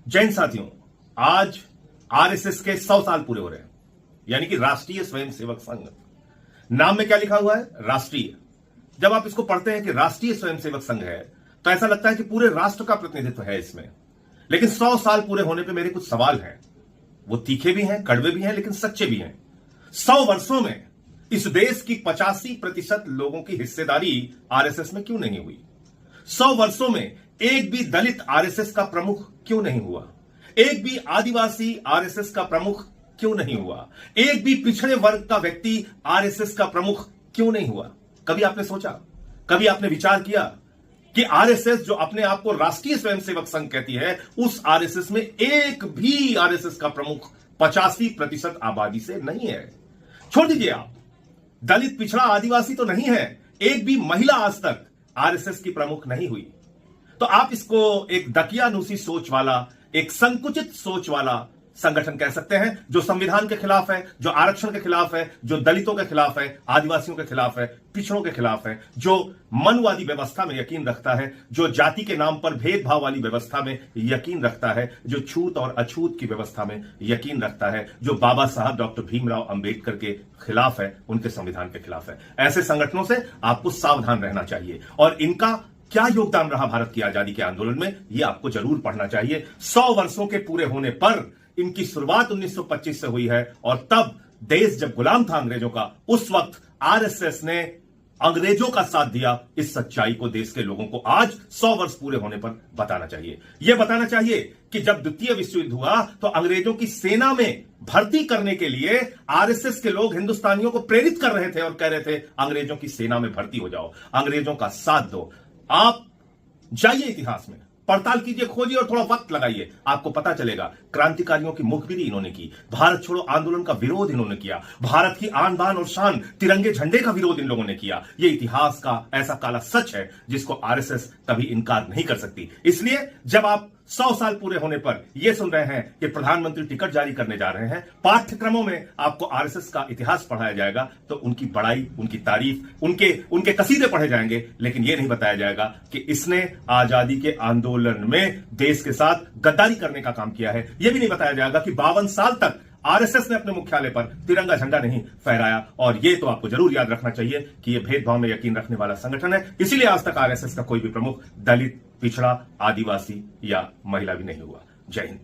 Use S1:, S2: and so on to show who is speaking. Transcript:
S1: जय हिंद साथियों, आज आरएसएस के 100 साल पूरे हो रहे हैं, यानी कि राष्ट्रीय स्वयंसेवक संघ। नाम में क्या लिखा हुआ है? राष्ट्रीय। जब आप इसको पढ़ते हैं कि राष्ट्रीय स्वयंसेवक संघ है तो ऐसा लगता है कि पूरे राष्ट्र का प्रतिनिधित्व है इसमें। लेकिन 100 साल पूरे होने पे मेरे कुछ सवाल हैं। वो तीखे भी हैं, कड़वे भी हैं, लेकिन सच्चे भी हैं। 100 वर्षों में इस देश की 85% लोगों की हिस्सेदारी आरएसएस में क्यों नहीं हुई? 100 वर्षों में एक भी दलित आरएसएस का प्रमुख क्यों नहीं हुआ? एक भी आदिवासी आरएसएस का प्रमुख क्यों नहीं हुआ? एक भी पिछड़े वर्ग का व्यक्ति आरएसएस का प्रमुख क्यों नहीं हुआ? कभी आपने सोचा, कभी आपने विचार किया कि आरएसएस जो अपने आप को राष्ट्रीय स्वयंसेवक संघ कहती है, उस आरएसएस में एक भी आरएसएस का प्रमुख 85% आबादी से नहीं है। छोड़ दीजिए आप, दलित, पिछड़ा, आदिवासी तो नहीं है, एक भी महिला आज तक आरएसएस की प्रमुख नहीं हुई। तो आप इसको एक दकियानूसी सोच वाला, एक संकुचित सोच वाला संगठन कह सकते हैं, जो संविधान के खिलाफ है, जो आरक्षण के खिलाफ है, जो दलितों के खिलाफ है, आदिवासियों के खिलाफ है, पिछड़ों के खिलाफ है, जो मनवादी व्यवस्था में यकीन रखता है, जो जाति के नाम पर भेदभाव वाली व्यवस्था में यकीन रखता है, जो छूत और अछूत की व्यवस्था में यकीन रखता है, जो बाबा साहब डॉक्टर भीमराव अंबेडकर के खिलाफ है, उनके संविधान के खिलाफ है। ऐसे संगठनों से आपको सावधान रहना चाहिए और इनका क्या योगदान रहा भारत की आजादी के आंदोलन में, यह आपको जरूर पढ़ना चाहिए। 100 वर्षों के पूरे होने पर इनकी शुरुआत 1925 से हुई है और तब देश जब गुलाम था अंग्रेजों का, उस वक्त आरएसएस ने अंग्रेजों का साथ दिया। इस सच्चाई को देश के लोगों को आज 100 वर्ष पूरे होने पर बताना चाहिए। यह बताना चाहिए कि जब द्वितीय विश्व युद्ध हुआ तो अंग्रेजों की सेना में भर्ती करने के लिए आरएसएस के लोग हिंदुस्तानियों को प्रेरित कर रहे थे और कह रहे थे, अंग्रेजों की सेना में भर्ती हो जाओ, अंग्रेजों का साथ दो। आप जाइए इतिहास में, पड़ताल कीजिए, खोजिए और थोड़ा वक्त लगाइए, आपको पता चलेगा। क्रांतिकारियों की मुखबिरी इन्होंने की, भारत छोड़ो आंदोलन का विरोध इन्होंने किया, भारत की आन बान और शान तिरंगे झंडे का विरोध इन लोगों ने किया। यह इतिहास का ऐसा काला सच है जिसको आरएसएस कभी इनकार नहीं कर सकती। इसलिए जब आप 100 साल पूरे होने पर यह सुन रहे हैं कि प्रधानमंत्री टिकट जारी करने जा रहे हैं, पाठ्यक्रमों में आपको आरएसएस का इतिहास पढ़ाया जाएगा, तो उनकी बड़ाई, उनकी तारीफ, उनके कसीदे पढ़े जाएंगे, लेकिन यह नहीं बताया जाएगा कि इसने आजादी के आंदोलन में देश के साथ गद्दारी करने का काम किया है। यह भी नहीं बताया जाएगा कि 52 साल तक आरएसएस ने अपने मुख्यालय पर तिरंगा झंडा नहीं फहराया। और यह तो आपको जरूर याद रखना चाहिए कि यह भेदभाव में यकीन रखने वाला संगठन है। इसीलिए आज तक आरएसएस का कोई भी प्रमुख दलित, पिछड़ा, आदिवासी या महिला भी नहीं हुआ। जय हिंद।